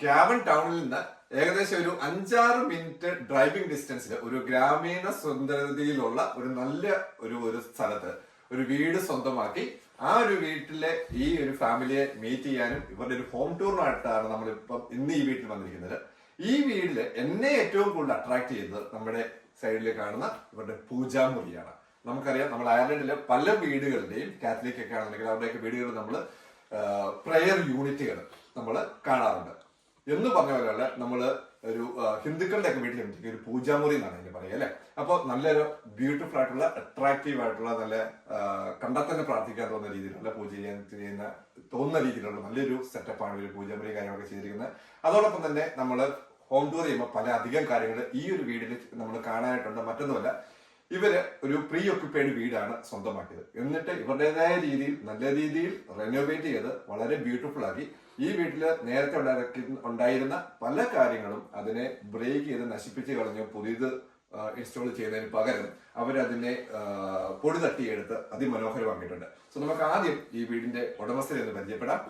ക്യാവൻ ടൗണിൽ നിന്ന് ഏകദേശം ഒരു 5-6 മിനിറ്റ് ഡ്രൈവിംഗ് ഡിസ്റ്റൻസിൽ ഒരു ഗ്രാമീണ സുന്ദരതയിലുള്ള ഒരു നല്ല ഒരു സ്ഥലത്ത് ഒരു വീട് സ്വന്തമാക്കി ആ ഒരു വീട്ടിലെ ഈ ഒരു ഫാമിലിയെ മീറ്റ് ചെയ്യാനും ഇവരുടെ ഒരു ഹോം ടൂറിനായിട്ടാണ് നമ്മളിപ്പം ഇന്ന് ഈ വീട്ടിൽ വന്നിരിക്കുന്നത്. ഈ വീട്ടില് എന്നെ ഏറ്റവും കൂടുതൽ അട്രാക്ട് ചെയ്തത് നമ്മുടെ സൈഡിൽ കാണുന്ന ഇവരുടെ പൂജാമുറിയാണ്. നമുക്കറിയാം, നമ്മൾ അയർലൻഡിലെ പല വീടുകളുടെയും കാത്തലിക് ഒക്കെ ആണെന്നുണ്ടെങ്കിൽ അവരുടെയൊക്കെ വീടുകളിൽ നമ്മൾ പ്രയർ യൂണിറ്റുകൾ നമ്മൾ കാണാറുണ്ട്. എന്ന് പറഞ്ഞ പോലെയുള്ള നമ്മള് ഒരു ഹിന്ദുക്കളുടെ ഒക്കെ വീട്ടിൽ ഒരു പൂജാമുറി എന്നാണ് അതിന് പറയുക അല്ലെ. അപ്പൊ നല്ലൊരു ബ്യൂട്ടിഫുൾ ആയിട്ടുള്ള അട്രാക്റ്റീവ് ആയിട്ടുള്ള നല്ല കണ്ടാൽ തന്നെ പ്രാർത്ഥിക്കാൻ തോന്നുന്ന രീതിയിലുള്ള പൂജ ചെയ്യുന്ന തോന്നുന്ന രീതിയിലുള്ള നല്ലൊരു സെറ്റപ്പാണ് ഒരു പൂജാമുറി കാര്യങ്ങളൊക്കെ ചെയ്തിരിക്കുന്നത്. അതോടൊപ്പം തന്നെ നമ്മൾ ഹോം ടൂർ ചെയ്യുമ്പോൾ പല അധികം കാര്യങ്ങൾ ഈ ഒരു വീടിൽ നമ്മൾ കാണാനായിട്ടുണ്ട്. മറ്റൊന്നുമല്ല, ഇവര് ഒരു പ്രീ ഒക്യുപ്പൈഡ് വീടാണ് സ്വന്തമാക്കിയത്. എന്നിട്ട് ഇവരുടേതായ രീതിയിൽ നല്ല രീതിയിൽ റെനോവേറ്റ് ചെയ്ത് വളരെ ബ്യൂട്ടിഫുൾ ആക്കി ഈ വീട്ടില് നേരത്തെ ഉണ്ടായിരുന്ന പല കാര്യങ്ങളും അതിനെ ബ്രേക്ക് ചെയ്ത് നശിപ്പിച്ച് കളഞ്ഞ് പുതിയത് ഇൻസ്റ്റാൾ ചെയ്യുന്നതിന് പകരം അവരതിനെ പൊടി തട്ടിയെടുത്ത് അതിമനോഹരമാക്കിയിട്ടുണ്ട്. സോ നമുക്ക് ആദ്യം ഈ വീടിന്റെ ഉടമസ്ഥരെ ഒന്ന് പരിചയപ്പെടാം.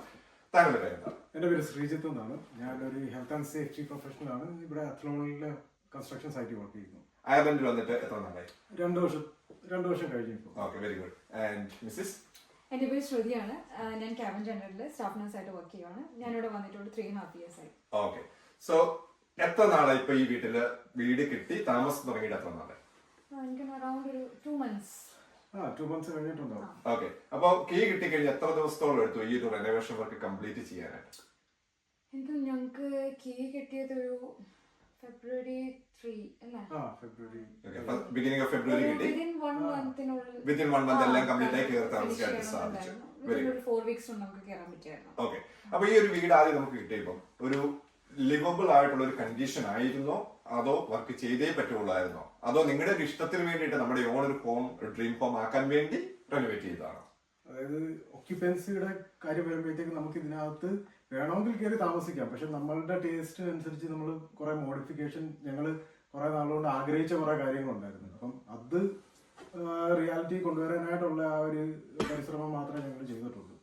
താങ്കളുടെ പേര് എന്താ? എന്റെ പേര് ശ്രീജിത്ത് എന്നാണ്. ഞാനൊരു ഹെൽത്ത് ആൻഡ് സേഫ്റ്റി പ്രൊഫഷണൽ ആണ്. ഇവിടെ അത്ലോണിലെ കൺസ്ട്രക്ഷൻ സൈറ്റിൽ വർക്ക് ചെയ്യുന്നു. അയർലൻഡിൽ വന്നിട്ട് എത്ര നാളായി? 2 വർഷം കഴിഞ്ഞു. Okay, very good. And Mrs? എൻ്റെ പേര് ശ്രുതിയാണ്. ഞാൻ ക്യാബിൻ ജനറലിൽ സ്റ്റാഫ് നഴ്സായിട്ട് വർക്ക് ചെയ്യുകയാണ്. ഞാനിവിടെ വന്നിട്ട് 3.5 years ആയി. ഓക്കെ, സോ എത്ര നാളായി ഇപ്പൊ ഈ വീട് കിട്ടി താമസം തുടങ്ങിയിട്ട്? എത്ര നാളായി? എനിക്ക് അറൌണ്ട് ഒരു 2 months. 2 months കഴിഞ്ഞിട്ടുണ്ടാവും. ഓക്കെ, അപ്പൊ കീ കിട്ടിക്കഴിഞ്ഞാൽ എത്ര ദിവസത്തോളം എടുത്തു ഈ ഒരു റെനോവേഷൻ വർക്ക് കംപ്ലീറ്റ് ചെയ്യാനായിട്ട്? ഞങ്ങൾക്ക് കീ കിട്ടിയത് ഒരു February 3 അല്ലേ? ഫെബ്രുവരി. ബിഗിനിങ് ഓഫ് ഫെബ്രുവരി കിട്ടി. വിത്തിൻ 1 monthനുള്ളിൽ വിത്തിൻ 1 month എല്ലാം കംപ്ലീറ്റ് ആയി കയറി താമസിക്കാനായിട്ട് സാധിച്ചു. ഒരു 4 weeks കൊണ്ട് നമുക്ക് കയറാൻ പറ്റിയായിരുന്നു. ഓക്കെ, അപ്പൊ ഈ ഒരു വീട് ആദ്യം നമുക്ക് കിട്ടിയപ്പോൾ ഒരു ലിവബിൾ ആയിട്ടുള്ള ഒരു കണ്ടീഷൻ ആയിരുന്നോ, അതോ വർക്ക് ചെയ്തേ പറ്റുള്ളായിരുന്നോ, അതോ നിങ്ങളുടെ ഒരു ഇഷ്ടത്തിന് വേണ്ടിയിട്ട് നമ്മുടെ ഓൺ ഒരു ഹോം ഡ്രീം ഹോം ആക്കാൻ വേണ്ടി റെനോവേറ്റ് ചെയ്തതാണോ? അതായത് ഒക്യുപ്പൻസിയുടെ കാര്യം വരുമ്പോഴത്തേക്ക് നമുക്ക് ഇതിനകത്ത് വേണമെങ്കിൽ കയറി താമസിക്കാം. പക്ഷെ നമ്മളുടെ ടേസ്റ്റ് അനുസരിച്ച് നമ്മൾ കുറെ മോഡിഫിക്കേഷൻ ഞങ്ങൾ കുറെ നാളുകൊണ്ട് ആഗ്രഹിച്ച കുറെ കാര്യങ്ങളുണ്ടായിരുന്നു. അപ്പം അത് റിയാലിറ്റി കൊണ്ടുവരാനായിട്ടുള്ള ആ ഒരു പരിശ്രമം മാത്രമേ ഞങ്ങൾ ചെയ്തിട്ടുള്ളൂ.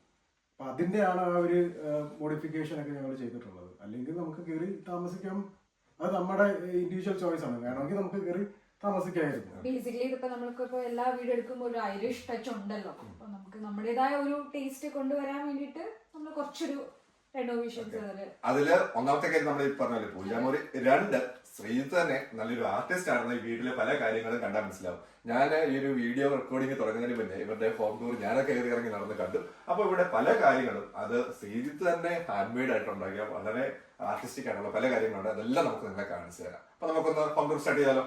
അപ്പൊ അതിന്റെയാണ് ആ ഒരു മോഡിഫിക്കേഷൻ ഒക്കെ ഞങ്ങൾ ചെയ്തിട്ടുള്ളത്. അല്ലെങ്കിൽ നമുക്ക് കയറി താമസിക്കാം. അത് നമ്മുടെ ഇൻഡിവിജ്വൽ ചോയ്സ് ആണ്. വേണമെങ്കിൽ നമുക്ക് കയറി താമസിക്കായിരുന്നു. ബേസിക്കലി ഇതിപ്പോ നമ്മൾക്കിപ്പോ എല്ലാ വീട് എടുക്കുമ്പോൾ ഒരു ഐറിഷ് ടച്ച് ഉണ്ടല്ലോ. അപ്പൊ നമുക്ക് നമ്മുടേതായ ഒരു ടേസ്റ്റ് കൊണ്ടുവരാൻ വേണ്ടിയിട്ട് നമ്മൾ കുറച്ചൊരു റെനോവേഷൻസ് അതില് ഒന്നാമത്തെ കാര്യം നമ്മൾ ഈ പറഞ്ഞല്ലോ പൂജാമുറി. 2, ശ്രീജിത്ത് തന്നെ നല്ലൊരു ആർട്ടിസ്റ്റ് ആണെന്ന് ഈ വീട്ടിലെ പല കാര്യങ്ങളും കണ്ടാൽ മനസ്സിലാവും. ഞാൻ ഈ ഒരു വീഡിയോ റെക്കോർഡിംഗ് തുടങ്ങുന്നതിന് മുന്നേ ഇവരുടെ ഹോം ടൂർ ഞാനൊക്കെ കയറി ഇറങ്ങി നടന്ന് കണ്ടു. അപ്പൊ ഇവിടെ പല കാര്യങ്ങളും അത് ശ്രീജിത്ത് തന്നെ ഹാൻഡ് മെയ്ഡ് ആയിട്ടുണ്ടാക്കിയ വളരെ ആർട്ടിസ്റ്റിക് ആയിട്ടുള്ള പല കാര്യങ്ങളുണ്ട്. അതെല്ലാം നമുക്ക് നിങ്ങളെ കാണിച്ചു തരാം. അപ്പൊ നമുക്കൊന്ന് ഹോം ടൂർ സ്റ്റാർട്ട് ചെയ്യാലോ?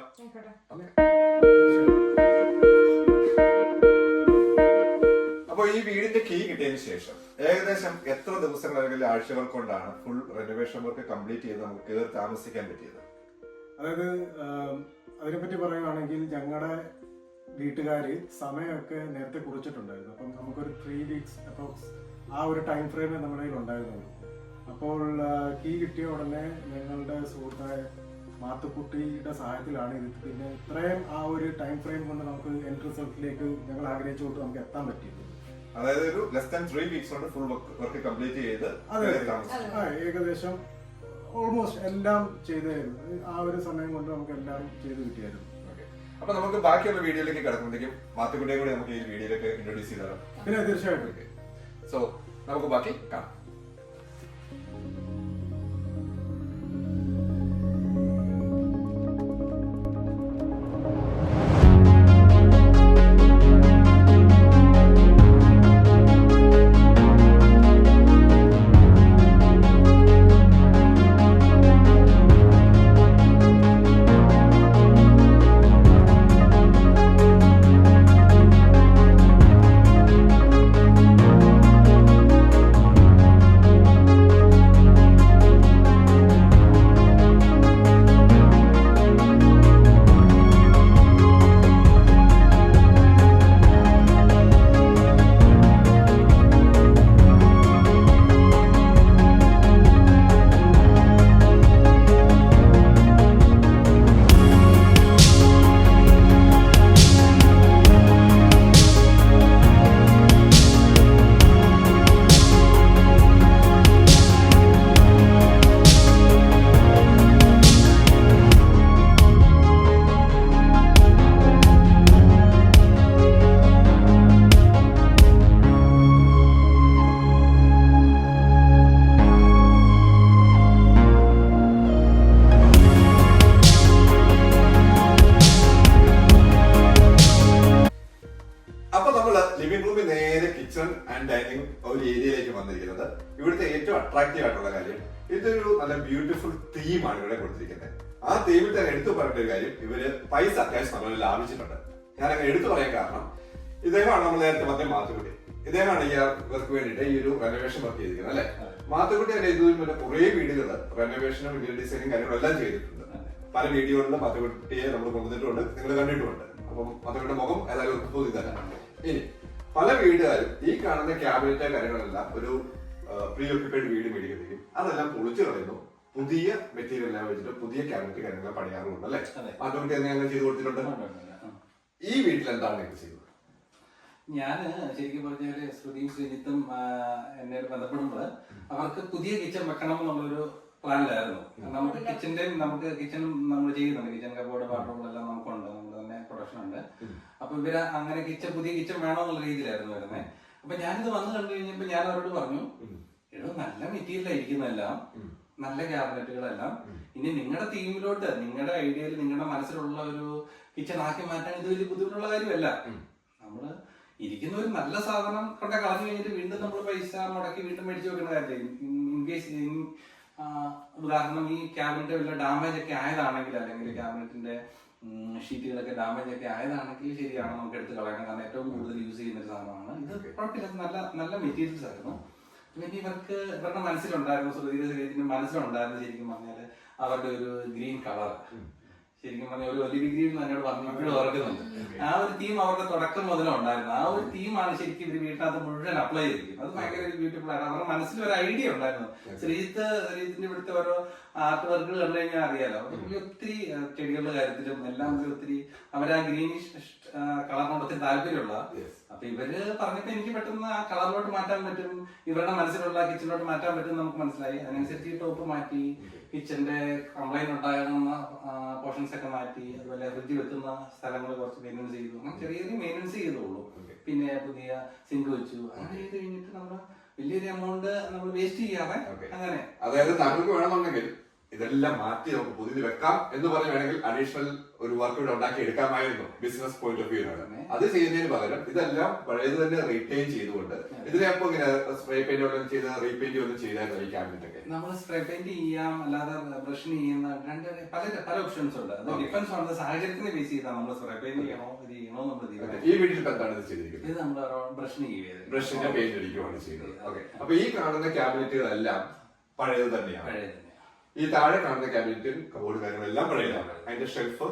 അപ്പൊ ഈ വീടിന്റെ കീ കിട്ടിയതിന് ശേഷം ഏകദേശം എത്ര ദിവസങ്ങൾ അല്ലെങ്കിൽ ആഴ്ചകൾ കൊണ്ടാണ് ഫുൾ റെനോവേഷൻ വർക്ക് കംപ്ലീറ്റ് ചെയ്ത് നമുക്ക് കയറി താമസിക്കാൻ പറ്റിയത്? അതായത് അതിനെപ്പറ്റി പറയുകയാണെങ്കിൽ ഞങ്ങളുടെ വീട്ടുകാര് സമയമൊക്കെ നേരത്തെ കുറിച്ചിട്ടുണ്ടായിരുന്നു. അപ്പം നമുക്കൊരു 3 weeks അപ്രോക്സ് ആ ഒരു ടൈം ഫ്രെയിമേ നമ്മുടെ കയ്യിൽ ഉണ്ടായിരുന്നുള്ളൂ. അപ്പോൾ കീ കിട്ടിയ ഉടനെ ഞങ്ങളുടെ സുഹൃത്തായ മാത്തുക്കുട്ടിയുടെ സഹായത്തിലാണ് ഇത് പിന്നെ ഇത്രയും ആ ഒരു ടൈം ഫ്രെയിം കൊണ്ട് നമുക്ക് എൻഡ് റിസൾട്ടിലേക്ക് ഞങ്ങൾ ആഗ്രഹിച്ചുകൊണ്ട് നമുക്ക് എത്താൻ പറ്റിയത്. അതായത് ഒരു ലെസ് ദാൻ 3 weeks കൊണ്ട് ഫുൾ വർക്ക് കംപ്ലീറ്റ് ചെയ്ത് ഏകദേശം ഓൾമോസ്റ്റ് എല്ലാം ചെയ്തായിരുന്നു. ആ ഒരു സമയം കൊണ്ട് നമുക്ക് എല്ലാം ചെയ്ത് കിട്ടിയായിരുന്നു. അപ്പൊ നമുക്ക് ബാക്കിയുള്ള വീഡിയോയിലേക്ക് കിടക്കുമ്പോഴേക്കും മാത്തുക്കുട്ടിയെ കൂടി നമുക്ക് ഈ വീഡിയോയിലേക്ക് ഇൻട്രൊഡ്യൂസ് ചെയ്താലോ? പിന്നെ തീർച്ചയായിട്ടും. സോ നമുക്ക് ബാക്കി കാണാം. കിച്ചൺ ആൻഡ് ഡൈനിങ് ഒരു ഏരിയയിലേക്ക് വന്നിരിക്കുന്നത്. ഇവിടുത്തെ ഏറ്റവും അട്രാക്റ്റീവ് ആയിട്ടുള്ള കാര്യം ഇതൊരു നല്ല ബ്യൂട്ടിഫുൾ തീമാണ് ഇവിടെ കൊടുത്തിരിക്കുന്നത്. ആ തീമിൽ തന്നെ എടുത്തു പറയേണ്ട ഒരു കാര്യം, ഇവര് പൈസ അത്യാവശ്യം നമ്മൾ ലാഭിച്ചിട്ടുണ്ട്. ഞാൻ അങ്ങനെ എടുത്തു പറയാൻ കാരണം ഇദ്ദേഹമാണ് നമ്മൾ നേരത്തെ പറഞ്ഞ മാത്തുക്കുട്ടി. ഇദ്ദേഹമാണ് ഇവർക്ക് വേണ്ടിയിട്ട് ഈ ഒരു റെനോവേഷൻ വർക്ക് ചെയ്തിരിക്കുന്നത് അല്ലെ. മാത്തുക്കുട്ടി തന്നെ ഇതിൽ മുന്നേ കുറെ വീടുകൾ റെനോവേഷനും ഇന്റീരിയർ ഡിസൈനും കാര്യങ്ങളും എല്ലാം ചെയ്തിട്ടുണ്ട്. പല വീഡിയോകളിലും മാത്തുക്കുട്ടിയെ നമ്മൾ കൊണ്ടുവന്നിട്ടുണ്ട്, നിങ്ങൾ കണ്ടിട്ടുമുണ്ട്. അപ്പം മാത്തുക്കുട്ടിയുടെ മുഖം ഏതായാലും പുതിയതല്ല. ഇനി പല വീടുകാരും ഈ കാണുന്ന ക്യാബിനറ്റ് കാര്യങ്ങളെല്ലാം ഒരു പ്രീ ഓക്യുപ്പൈഡ് വീട് മേടിക്കുകയും അതെല്ലാം പൊളിച്ചു കളയുന്നു, പുതിയ മെറ്റീരിയൽ എല്ലാം വെച്ചിട്ട് പുതിയ ക്യാബിനറ്റ് കാര്യങ്ങൾ പണിയാറുണ്ട് അല്ലെ. മാത്തുക്കുട്ടി എന്തെങ്കിലും ചെയ്തു കൊടുത്തിട്ടുണ്ട്. ഈ വീട്ടിൽ എന്താണ് നിങ്ങൾ ചെയ്തത്? ഞാൻ ശരിക്കും പറഞ്ഞാല് ശ്രുതിയും ശ്രീജിത്തും എന്നെ ബന്ധപ്പെടുമ്പോൾ അവർക്ക് പുതിയ കിച്ചൺ വെക്കണം എന്നുള്ളൊരു പ്ലാനിലായിരുന്നു. നമുക്ക് കിച്ചണും നമ്മൾ ചെയ്യുന്നുണ്ട്, കിച്ചൺ കബോർഡ് ബാത്റൂമുകളെല്ലാം നമുക്കുണ്ട്, നമുക്ക് തന്നെ പ്രൊഡക്ഷൻ ഉണ്ട്. അപ്പൊ ഇവര് അങ്ങനെ പുതിയ കിച്ചൺ വേണമെന്നുള്ള രീതിയിലായിരുന്നു വരുന്നത്. അപ്പൊ ഞാനിത് വന്നു കണ്ടു കഴിഞ്ഞപ്പോ ഞാൻ അവരോട് പറഞ്ഞു, എടോ നല്ല മെറ്റീരിയൽ ആയിരിക്കുന്നതെല്ലാം, നല്ല ക്യാബിനറ്റുകളെല്ലാം ഇനി നിങ്ങളുടെ തീമിലോട്ട്, നിങ്ങളുടെ ഐഡിയയിൽ, നിങ്ങളുടെ മനസ്സിലുള്ള ഒരു കിച്ചൺ ആക്കി മാറ്റാൻ ഇത് വലിയ ബുദ്ധിമുട്ടുള്ള കാര്യമല്ല. നമ്മള് ഇരിക്കുന്ന ഒരു നല്ല സാധനം കൊണ്ട കളഞ്ഞു കഴിഞ്ഞിട്ട് വീണ്ടും നമ്മൾ പൈസ മുടക്കി വീണ്ടും മേടിച്ചു വെക്കുന്ന കാര്യമില്ല. ഇൻ കേസ് ഉദാഹരണം ഈ ക്യാബിനറ്റ് വല്ല ഡാമേജ് ഒക്കെ ആയതാണെങ്കിൽ, അല്ലെങ്കിൽ ക്യാബിനറ്റിന്റെ ഷീറ്റുകളൊക്കെ ഡാമേജ് ഒക്കെ ആയതാണെങ്കിൽ ശരിയാണ്, നമുക്ക് എടുത്ത് കളയണം. കാരണം ഏറ്റവും കൂടുതൽ യൂസ് ചെയ്യുന്ന ഒരു സാധനമാണ് ഇത്. കുഴപ്പമില്ല, നല്ല നല്ല മെറ്റീരിയൽസ് ആയിരുന്നു. പിന്നെ ഇവരുടെ മനസ്സിലുണ്ടായിരുന്നു, ശ്രുതിയുടെ മനസ്സിലുണ്ടായിരുന്നു ശരിക്കും പറഞ്ഞാല് അവരുടെ ഒരു ഗ്രീൻ കളർ. ശരിക്കും പറഞ്ഞാൽ ഒരു ഒലിവ് ഗ്രീൻ എന്നോട് പറഞ്ഞു, ഇപ്പോഴും ഓർക്കുന്നുണ്ട്. ആ ഒരു തീം അവരുടെ തുടക്കം മുതലേ ഉണ്ടായിരുന്നു. ആ ഒരു തീമാണ് ശരിക്കും ഇവർ വീട്ടിനകത്ത് മുഴുവൻ അപ്ലൈ ചെയ്തിരിക്കും. അത് ഭയങ്കര ബ്യൂട്ടിഫുൾ ആണ്. അവരുടെ മനസ്സിൽ ഒരു ഐഡിയ ഉണ്ടായിരുന്നു. ശ്രീജിത്തിന്റെ ഇവിടുത്തെ ഓരോ ആർട്ട് വർക്കുകൾ കണ്ടു കഴിഞ്ഞാൽ അറിയാലോ, ഒത്തിരി ചെടികളുടെ കാര്യത്തിലും എല്ലാം ഒത്തിരി അവരാ ഗ്രീനിഷ് കളറിനോട് ഒത്തിരി താല്പര്യമുള്ള. അപ്പൊ ഇവര് പറഞ്ഞിട്ട് എനിക്ക് പെട്ടെന്ന് ആ കളറിലോട്ട് മാറ്റാൻ പറ്റും, ഇവരുടെ മനസ്സിലുള്ള കിച്ചണിലോട്ട് മാറ്റാൻ പറ്റും നമുക്ക് മനസ്സിലായി. അതിനനുസരിച്ച് ഈ ടോപ്പ് മാറ്റി, കിച്ചന്റെ കംപ്ലൈന്റ് ഉണ്ടാകുന്ന പോർഷൻസ് ഒക്കെ മാറ്റി, അതുപോലെ ഫ്രിഡ്ജ് വെക്കുന്ന സ്ഥലങ്ങൾ കുറച്ച് മെയിൻ്റെനൻസ് ചെയ്തു. അങ്ങനെ ചെറിയ ചെറിയ മെയിൻ്റെനൻസ് ചെയ്തോളൂ. പിന്നെ പുതിയ സിങ്ക് വെച്ചു. അങ്ങനെ ചെയ്ത് കഴിഞ്ഞിട്ട് നമ്മള് വലിയൊരു എമൗണ്ട് നമ്മൾ വേസ്റ്റ് ചെയ്യാതെ അങ്ങനെ. അതായത് താങ്കൾക്ക് വേണമെന്നുണ്ടെങ്കിൽ ഇതെല്ലാം മാറ്റി നമുക്ക് പുതിയത് വെക്കാം എന്ന് പറഞ്ഞ് വേണമെങ്കിൽ അഡീഷണൽ ഒരു വർക്ക് ഇവിടെ ഉണ്ടാക്കി എടുക്കാമായിരുന്നു ബിസിനസ് പോയിന്റ് ഓഫ് വ്യൂ. അത് ചെയ്യുന്നതിന് പകരം ഇതെല്ലാം പഴയത് തന്നെ റീറ്റെയിൻ ചെയ്തുകൊണ്ട് ഇതിനെപ്പോ ഇങ്ങനെ സ്പ്രേ പെയിന്റ് ഒന്നും ചെയ്ത് റീപെയിന്റ് ഒന്നും ചെയ്തായിരുന്നു ഈ ക്യാബിനറ്റ് ഒക്കെ. നമ്മൾ സ്പ്രേ പെയിന്റ് ചെയ്യാം, അല്ലാതെ ബ്രഷിന് ചെയ്യുന്ന പല ഓപ്ഷൻസ് ഉണ്ട്. അത് ഡിഫൻസ് ആണ്, സാഹചര്യത്തിന് ബേസ് ചെയ്താൽ നമ്മൾ സ്പ്രേ പെയിന്റ് ചെയ്യണോ ഇത് ചെയ്യണോ നമ്മൾ. ഈ വീട്ടിൽ എന്താണ് ഇത് ചെയ്തിരിക്കുന്നത്? ഇത് നമ്മൾ ബ്രഷിന് ചെയ്തത്, ബ്രഷിന്റെ പെയിന്റ് അടിക്കുകയാണ് ചെയ്തത്. ഓക്കെ, അപ്പൊ ഈ കാണുന്ന ക്യാബിനറ്റുകളെല്ലാം പഴയത് തന്നെയാണ്. ഈ താഴെ കാണുന്ന ക്യാബിനറ്റും കബോർഡ് കാര്യങ്ങളെല്ലാം പഴയതാണ്. അതിന്റെ ഷെൽഫ്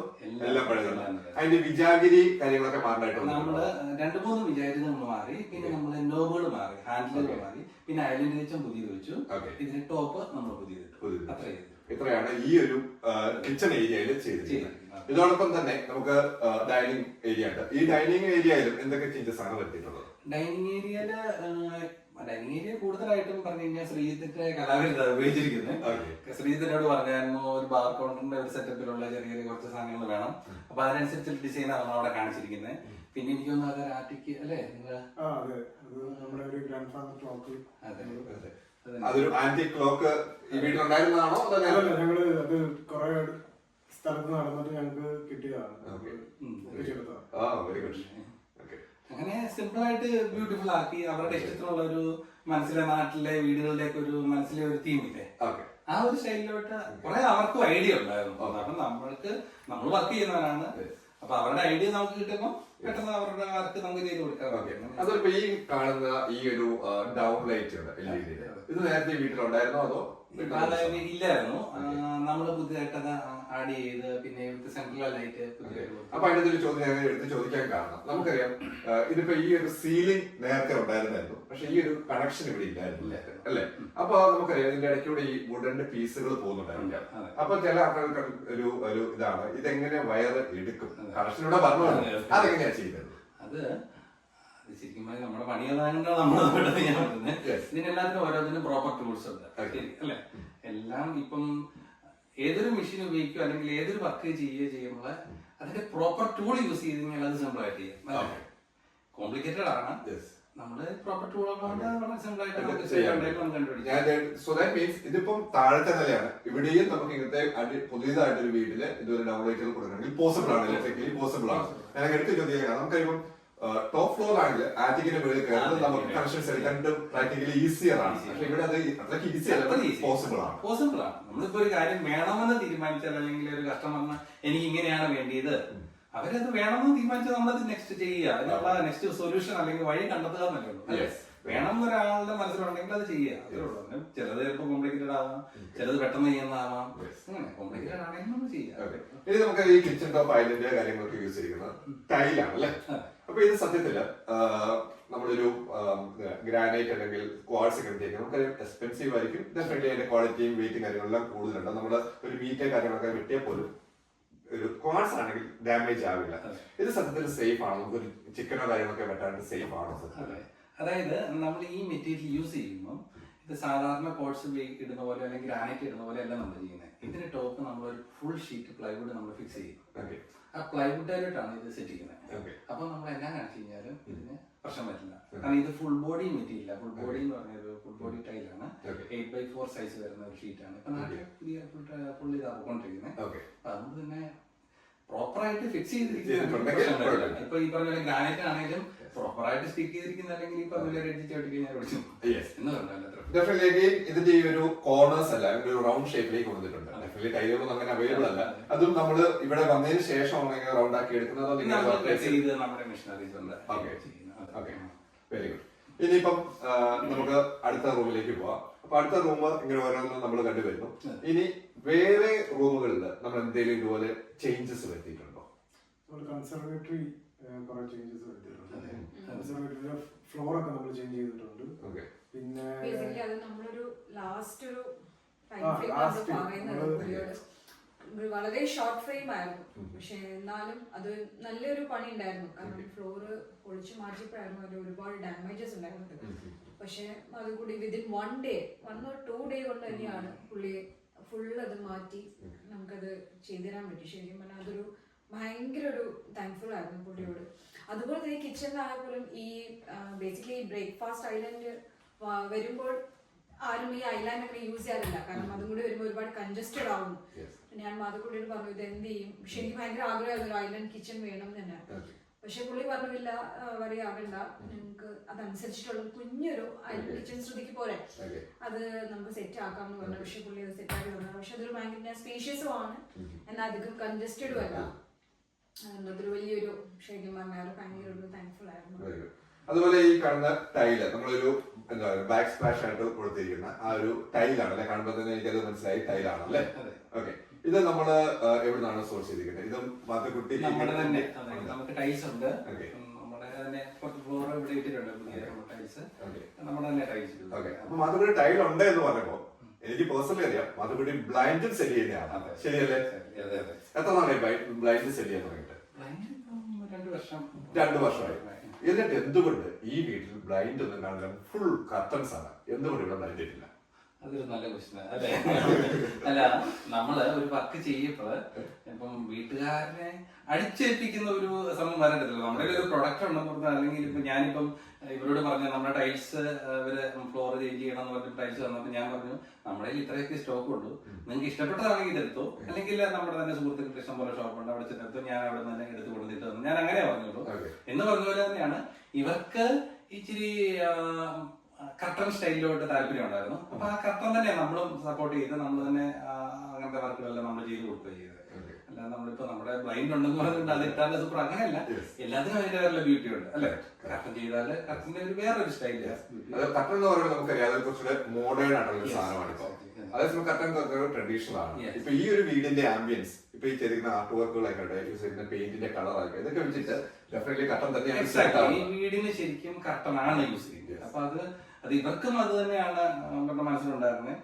എല്ലാം പഴയതാണ്. അതിന്റെ വിജാഗിരി കാര്യങ്ങളൊക്കെ മാറാനായിട്ടുണ്ട്. നമ്മള് 2-3 വിജാഗിരി നമ്മൾ മാറി. പിന്നെ നമ്മള് നോബുകൾ മാറി, ഹാൻഡിലുകൾ മാറി. പിന്നെ ഐലൻഡ് വെച്ചും പുതിയത് വെച്ചു. ഇതിന്റെ ടോപ്പ് നമ്മൾ പുതിയത്. ഇത്രയാണ് ഈ ഒരു കിച്ചൺ ഏരിയയിൽ ചെയ്തിരിക്കുന്നത്. ഇതോടൊപ്പം തന്നെ നമുക്ക് ഡൈനിങ് ഏരിയ ഉണ്ട്. ഈ ഡൈനിങ് ഏരിയയിലും എന്തൊക്കെ ചേഞ്ചസ് ആണ് വരുത്തിയിട്ടുള്ളത്? ഡൈനിങ് ഏരിയ കൂടുതലായിട്ടും പറഞ്ഞു കഴിഞ്ഞാൽ ശ്രീജിത്തിന്റെ കലാവിരുദ്ധ ഉപയോഗിച്ചിരിക്കുന്നത്. ശ്രീജിത്തിനോട് പറഞ്ഞായിരുന്നു ഒരു ബാർ കൗണ്ടറിന്റെ ഒരു സെറ്റപ്പിലുള്ള ചെറിയ ചെറിയ കുറച്ച് സാധനങ്ങൾ വേണം. അപ്പൊ അതിനനുസരിച്ചുള്ള ഡിസൈനാണ് നമ്മൾ അവിടെ കാണിച്ചിരിക്കുന്നത്. പിന്നെ എനിക്ക് തോന്നുന്നു അത് ആർട്ടിക്ക് അല്ലേ, അതൊരു ആന്റിക് ക്ലോക്ക് ഈ വീട്ടിലുണ്ടായിരുന്നതാണോ? ഞങ്ങള് അത് കുറെ സ്ഥലത്ത് നടന്നിട്ട് ഞങ്ങൾക്ക് കിട്ടിയതാണ്. അങ്ങനെ സിമ്പിൾ ആയിട്ട് ബ്യൂട്ടിഫുൾ ആക്കി അവരുടെ ഇഷ്ടത്തിനുള്ള ഒരു മനസ്സിലെ നാട്ടിലെ വീടുകളിലേക്ക് ഒരു മനസ്സിലെ ഒരു തീമില്ലേ, ആ ഒരു സ്റ്റൈലിലോട്ട് കുറെ അവർക്കും ഐഡിയ ഉണ്ടായിരുന്നു. അപ്പൊ നമ്മൾ വർക്ക് ചെയ്യുന്നവരാണ്. അപ്പൊ അവരുടെ ഐഡിയ നമുക്ക് കിട്ടുമ്പോൾ പെട്ടെന്ന് അവരുടെ വർക്ക് നമുക്ക് ചെയ്ത് കൊടുക്കാം. അതിപ്പോ ഈ കാണുന്ന ഈ ഒരു ഡൗൺ ലൈറ്റ് ഉണ്ട്, ഇത് നേരത്തെ വീട്ടിലുണ്ടായിരുന്നോ അതോ? ഇല്ലായിരുന്നു, നമ്മള് പുതിയതായിട്ട് അത് ആഡ് ചെയ്ത്. പിന്നെ സെൻട്രൽ ലൈറ്റ്. അപ്പൊ അതിന്റെ ഒരു ചോദ്യം ഞാൻ എടുത്ത് ചോദിക്കാൻ കാരണം, നമുക്കറിയാം ഇതിപ്പോ ഈ ഒരു സീലിംഗ് നേരത്തെ ഉണ്ടായിരുന്നായിരുന്നു, പക്ഷെ ഈ ഒരു കണക്ഷൻ ഇവിടെ ഇല്ലായിരുന്നില്ല അല്ലെ. അപ്പൊ നമുക്കറിയാം ഇതിന്റെ ഇടയ്ക്കൂടെ ഈ വുഡന്റെ പീസുകൾ പോകുന്നുണ്ടാവില്ല. അപ്പൊ ചില ആൾക്കാർക്ക് ഒരു ഇതാണ്, ഇതെങ്ങനെ വയർ എടുക്കും, കണക്ഷനിലൂടെ പറഞ്ഞു അതെങ്ങനെയാ ചെയ്തത്? അത് ശരിക്കും നമ്മുടെ പണിയതാകൊണ്ടാണ് നമ്മൾ ഞാൻ പറയുന്നത്. ഇതിനെല്ലാത്തിനും ഓരോന്നിനും പ്രോപ്പർ ടൂൾസ് ഉണ്ട് അല്ലെ. എല്ലാം ഇപ്പം ഏതൊരു മെഷീൻ ഉപയോഗിക്കുക അല്ലെങ്കിൽ ഏതൊരു വർക്ക് ചെയ്യുമ്പോൾ അതിന്റെ പ്രോപ്പർ ടൂൾ യൂസ് ചെയ്ത് കഴിഞ്ഞാൽ അത് സിമ്പിൾ ആയിട്ട് ചെയ്യാം. കോംപ്ലിക്കേറ്റഡ് ആണ്, നമ്മള് പ്രോപ്പർ ടൂളൊക്കെ സിമ്പിൾ ആയിട്ട് ഇതിപ്പം താഴത്തെ നിലയാണ്. ഇവിടെയും നമുക്ക് ഇങ്ങനത്തെ പുതിയതായിട്ടൊരു വീട്ടില് ഇതൊരു ഡൗൺ ലൈറ്റുകൾ കൊടുക്കണമെങ്കിൽ പോസിബിൾ ആണ്, ഇലക്ട്രിക്കലി പോസിബിൾ ആണ്. ഞാൻ എടുത്ത് ചോദിക്കാം, നമുക്കിപ്പം ടോപ്പ് ഫ്ലോർ ആണെങ്കിൽ ആറ്റിക്കിന്റെ മുകളിൽ കയറുന്നത് നമുക്ക് കണക്ഷൻസ് എടുക്കാനായിട്ട് പ്രാക്ടിക്കലി ഈസിയർ ആണ്. പക്ഷെ ഇവിടെ അത് അത്രയ്ക്ക് ഈസി അല്ല, പോസിബിൾ ആണ്. പോസിബിൾ ആണ്. നമ്മളിപ്പോ ഒരു കാര്യം വേണമെന്ന് തീരുമാനിച്ചാൽ, അല്ലെങ്കിൽ ഒരു കസ്റ്റമറിന് എനിക്ക് ഇങ്ങനെയാണ് വേണ്ടിയത്, അവരത് വേണമെന്ന് തീരുമാനിച്ചാൽ നമ്മളത് നെക്സ്റ്റ് ചെയ്യുക, അതിനുള്ള നെക്സ്റ്റ് സൊല്യൂഷൻ അല്ലെങ്കിൽ വഴി കണ്ടെത്തുക എന്നല്ലേ ഉള്ളൂ. വേണം എന്നൊരാളുടെ മനസ്സിലുണ്ടെങ്കിൽ അത് ചെയ്യുക, അതേ ഉള്ളൂ. ചിലത് ചിലപ്പോൾ കോംപ്ലിക്കേറ്റഡ് ആവാം, ചിലത് പെട്ടെന്ന് ചെയ്യുന്നതാവാം, അങ്ങനെ കോംപ്ലിക്കേറ്റഡ് ആണെങ്കിൽ നമ്മൾ ചെയ്യാം. ഇനി നമുക്ക് ഈ കിച്ചൺ ടോപ്പ് ഐലൻഡ് കാര്യങ്ങളൊക്കെ യൂസ് ചെയ്തിരിക്കുന്നത് ടൈലാണ് അല്ലേ? അപ്പൊ ഇത് സത്യത്തില് നമ്മളൊരു ഗ്രാനൈറ്റ് അല്ലെങ്കിൽ ക്വാർട്സ് ഒക്കെ ചെയ്യുന്നത് നമുക്കത് എക്സ്പെൻസീവ് ആയിരിക്കും. ഡെഫിനറ്റ്ലി അതിന്റെ ക്വാളിറ്റിയും വെയിറ്റും കാര്യങ്ങളെല്ലാം കൂടുതലുണ്ട്. നമ്മള് ഒരു മീറ്റോ കാര്യങ്ങളൊക്കെ വെട്ടിയാൽ പോലും ഒരു ക്വാർട്സ് ആണെങ്കിൽ ഡാമേജ് ആവില്ല. ഇത് സത്യത്തിൽ സേഫ് ആണോ? നമുക്കൊരു ചിക്കനോ കാര്യങ്ങളൊക്കെ വെട്ടാണ്ട് സേഫ് ആണോ സത്യത്തിൽ? അതായത് നമ്മൾ ഈ മെറ്റീരിയൽ യൂസ് ചെയ്യുമ്പോൾ ഇത് സാധാരണ കോഴ്സ് ഇടുന്ന പോലെ അല്ലെങ്കിൽ ഗ്രാനൈറ്റ് ഇടുന്ന പോലെ അല്ല നമ്മൾ ചെയ്യുന്നത്. ഇതിന് ടോപ്പ് നമ്മൾ ഒരു ഫുൾ ഷീറ്റ് പ്ലൈവുഡ് നമ്മൾ ഫിക്സ് ചെയ്യും. ആ പ്ലൈവുഡിലായിട്ടാണ് ഇത് സെറ്റ് ചെയ്യുന്നത്. അപ്പൊ നമ്മൾ എന്നാ കാണിച്ചു കഴിഞ്ഞാലും ഇതിന് പ്രശ്നം പറ്റില്ല. കാരണം ഇത് full body material, full body എന്ന് പറഞ്ഞത് ഫുൾ ബോഡി ടൈലാണ്. 8x4 സൈസ് വരുന്ന ഒരു ഷീറ്റാണ്. ഇപ്പൊ നാട്ടിൽ പുതിയ ഫുൾ ഇതാ പോയിക്കൊണ്ടിരിക്കുന്നത്. അതുകൊണ്ട് തന്നെ പ്രോപ്പറായിട്ട് ഫിക്സ് ചെയ്തിരിക്കുന്നത്. ഇപ്പൊ ഈ പറഞ്ഞ ഗ്രാനൈറ്റ് ആണെങ്കിലും പ്രോപ്പറായിട്ട് സ്റ്റിക്ക് ചെയ്തിരിക്കുന്ന, അല്ലെങ്കിൽ ഈ പറഞ്ഞ എഡ്ജ് ചവിട്ടി കഴിഞ്ഞാൽ വിളിച്ചു എന്ന് പറഞ്ഞാൽ ഇതിന്റെ ഈ ഒരു കോർണേഴ്സ് അല്ല ഒരു റൗണ്ട് ഷേപ്പിലേക്ക് വന്നിട്ടുണ്ട്. ഡെഫിനറ്റ്ലി ടൈലുകളൊന്നും അങ്ങനെ അവൈലബിൾ അല്ല. അതും നമ്മൾ ഇവിടെ വന്നതിന് ശേഷം റൗണ്ട് ആക്കി എടുക്കുന്നത് നമ്മുടെ മെഷീനറീസ് ഉണ്ട്. Very good. ഇനിയിപ്പം നമുക്ക് അടുത്ത റൂമിലേക്ക് പോവാം. അപ്പൊ അടുത്ത റൂം ഇങ്ങനെ ഓരോന്നും നമ്മൾ കണ്ടുവരുന്നു. ഇനി വേറെ റൂമുകളിൽ നമ്മൾ എന്തെങ്കിലും ഇതുപോലെ ചേഞ്ചസ് വരുത്തിയിട്ടുണ്ടോ? കൺസർവേറ്ററി കുറെ ചേഞ്ചസ് വരുത്തിയിട്ടുണ്ട്. കൺസർവേറ്ററിയുടെ ഫ്ലോർ ഒക്കെ നമ്മൾ ചേഞ്ച് ചെയ്തിട്ടുണ്ട്. പിന്നെ അത് നമ്മളൊരു ലാസ്റ്റ് ഒരു പറയുന്നത് വളരെ ഷോർട്ട് ഫ്രെയിം ആയിരുന്നു. പക്ഷെ എന്നാലും അത് നല്ലൊരു പണി ഉണ്ടായിരുന്നു. കാരണം ഫ്ലോറ് പൊളിച്ചു മാറ്റിയപ്പോഴായിരുന്നു അതിൽ ഒരുപാട് ഡാമേജസ് ഉണ്ടായിരുന്നത്. പക്ഷെ അതുകൂടി വിതിൻ 1 day 1 or 2 day കൊണ്ട് തന്നെയാണ് പുള്ളി ഫുൾ അത് മാറ്റി നമുക്കത് ചെയ്തു തരാൻ പറ്റി. ശരിക്കും പറഞ്ഞാൽ അതൊരു ഭയങ്കര ഒരു താങ്ക്ഫുൾ ആയിരുന്നു പുള്ളിയോട്. അതുപോലെ തന്നെ കിച്ചണിലായ പോലും ഈ ബേസിക്കലി ബ്രേക്ക്ഫാസ്റ്റ് ഐലൻഡ് വരുമ്പോൾ ആരും ഈ ഐലാൻഡ് അങ്ങനെ യൂസ് ചെയ്യാറില്ല. കാരണം അതും കൂടി വരുമ്പോൾ ഒരുപാട് കൺജസ്റ്റഡ് ആവും. ഞാൻ മാധുക്കുട്ടിയോട് പറഞ്ഞു ഇത് എന്ത് ചെയ്യും. പക്ഷെ എനിക്ക് ഭയങ്കര ആഗ്രഹമായിരുന്നു ഒരു ഐലൻഡ് കിച്ചൺ വേണം തന്നെ. പക്ഷെ പുള്ളി പറഞ്ഞില്ല, വരിയാകണ്ട, നിങ്ങൾക്ക് അതനുസരിച്ചിട്ടുള്ള കുഞ്ഞൊരു ഐലൻഡ് കിച്ചൺ ശ്രുതിക്ക് പോലെ അത് നമുക്ക് സെറ്റ് ആക്കാം എന്ന് പറഞ്ഞു. പക്ഷെ പുള്ളി അത് സെറ്റ് ആക്കി തന്നു. പക്ഷെ അതൊരു ഭയങ്കര സ്പേഷ്യസും ആണ്, എന്നാൽ അധികം കൺജസ്റ്റഡും അല്ല. അതൊരു വലിയൊരു ശരിക്കും പറഞ്ഞാൽ ഭയങ്കര ഒരു താങ്ക്ഫുൾ ആയിരുന്നു. അതുപോലെ ഈ കാണുന്ന ടൈല് നമ്മളൊരു എന്താ പറയുക ബാക്ക് സ്പ്ലാഷ് ആയിട്ട് കൊടുത്തിരിക്കുന്ന ആ ഒരു ടൈലാണ് അല്ലെ? കാണുമ്പോൾ തന്നെ എനിക്കത് മനസ്സിലായി ടൈലാണ് അല്ലേ? ഓക്കെ. ഇത് നമ്മള് എവിടുന്നാണ് സോഴ്സ് ചെയ്തിരിക്കുന്നത്? ഇത് മാത്തക്കുട്ടി നമ്മുടെ തന്നെ നമുക്ക് ടൈൽസ് ഉണ്ട്. നമ്മുടെ തന്നെ ഫ്ലോർ ഇവിടെ ഇട്ടിട്ടുണ്ട് പുതിയ ടൈൽസ്. നമ്മുടെ തന്നെ ടൈൽസ്. ഓക്കെ. അപ്പൊ മാത്തക്കുട്ടി ടൈൽ ഉണ്ട് എന്ന് പറഞ്ഞപ്പോ എനിക്ക് പേഴ്സണലി അറിയാം മാത്തക്കുട്ടി ബ്ലൈൻഡ് സെല് ചെയ്യുന്നതാണ്. ശരിയല്ലേ? എത്ര നാളായി ബ്ലൈൻഡ് സെല് ചെയ്യാൻ തുടങ്ങിയിട്ട്? 2 വർഷമായി. എന്നിട്ട് എന്തുകൊണ്ട് ഈ വീട്ടിൽ ബ്ലൈൻഡ് ഒന്നും കാണില്ല, ഫുൾ കർട്ടൻസ് ആണ്, എന്തുകൊണ്ട് ഇവിടെ ബ്ലൈൻഡ് ഇട്ടില്ല? അതൊരു നല്ല ക്വസ്റ്റ്യൻ അല്ലേ? അല്ല, നമ്മള് ഒരു വർക്ക് ചെയ്യപ്പോൾ ഇപ്പം വീട്ടുകാരനെ അടിച്ചേൽപ്പിക്കുന്ന ഒരു സമയം വരണ്ടല്ലോ. നമ്മുടെ ഒരു പ്രൊഡക്റ്റ് ഉണ്ടെന്ന് പറഞ്ഞാൽ, അല്ലെങ്കിൽ ഇപ്പൊ ഞാനിപ്പം ഇവരോട് പറഞ്ഞ നമ്മുടെ ടൈൽസ് ഇവര് ഫ്ലോർ ചേഞ്ച് ചെയ്യണം എന്ന് പറഞ്ഞ ടൈൽസ് വന്നപ്പോൾ ഞാൻ പറഞ്ഞു നമ്മുടെ ഇത്രയൊക്കെ സ്റ്റോക്ക് ഉള്ളൂ, നിങ്ങൾക്ക് ഇഷ്ടപ്പെട്ടതാണെങ്കിൽ ഇതെടുത്തോ, അല്ലെങ്കിൽ നമ്മുടെ തന്നെ സുഹൃത്തുക്കളുടെ ഇഷ്ടം പോലെ ഷോപ്പ് ഉണ്ട്, അവിടെ ചെന്നെടുത്തോ, ഞാൻ അവിടെ തന്നെ എടുത്ത് കൊടുത്തിട്ട് തന്നു. ഞാൻ അങ്ങനെ പറഞ്ഞുള്ളൂ. എന്ന് പറഞ്ഞ പോലെ തന്നെയാണ് ഇവർക്ക് ഇച്ചിരി കർട്ടൺ സ്റ്റൈലിലോട്ട് താല്പര്യം ഉണ്ടായിരുന്നു. അപ്പൊ ആ കർട്ടൺ തന്നെയാണ് നമ്മളും സപ്പോർട്ട് ചെയ്ത് നമ്മൾ തന്നെ അങ്ങനത്തെ വർക്കുകളെല്ലാം നമ്മൾ ചെയ്ത് കൊടുക്കുക ചെയ്തത്. അല്ലാതെ നമ്മളിപ്പോ നമ്മുടെ ബ്ലൈൻഡ് ഉണ്ടെന്ന് പറഞ്ഞിട്ട് അത് ഇട്ടാലും സൂപ്പർ അങ്ങനെയല്ല. എല്ലാത്തിനും അതിന്റെ വേറെ ബ്യൂട്ടി ഉണ്ട് അല്ലെ? കർട്ടൺ ചെയ്താല് കർട്ടന്റെ ഒരു വേറൊരു സ്റ്റൈല്. കർട്ടൺ എന്ന് പറയുമ്പോൾ നമുക്കറിയാം അത് കുറച്ചുകൂടെ മോഡേൺ ആയിട്ടുള്ള ഒരു സാധനമാണ്. ഇപ്പൊ അതേസമയം കർട്ടൻ ട്രഡീഷണൽ ആണ്. ഇപ്പൊ ഈ ഒരു വീടിന്റെ ആംബിയൻസ്, ഇപ്പൊ ഈ ചെയ്തിരിക്കുന്ന ആർട്ട് വർക്കുകളായിക്കോട്ടെ, യൂസ് ചെയ്യുന്ന പെയിന്റിന്റെ കളർ ആയിക്കോട്ടെ, ഇതൊക്കെ വെച്ചിട്ട് ഡെഫിനറ്റ്ലി കർട്ടൻ തന്നെയാണ്. ഈ വീടിന് ശരിക്കും കർട്ടനാണ് യൂസ് ചെയ്യുന്നത്. അപ്പൊ അത് ഇവർക്കും അത് തന്നെയാണ് നമ്മുടെ മനസ്സിലുണ്ടായിരുന്നത്.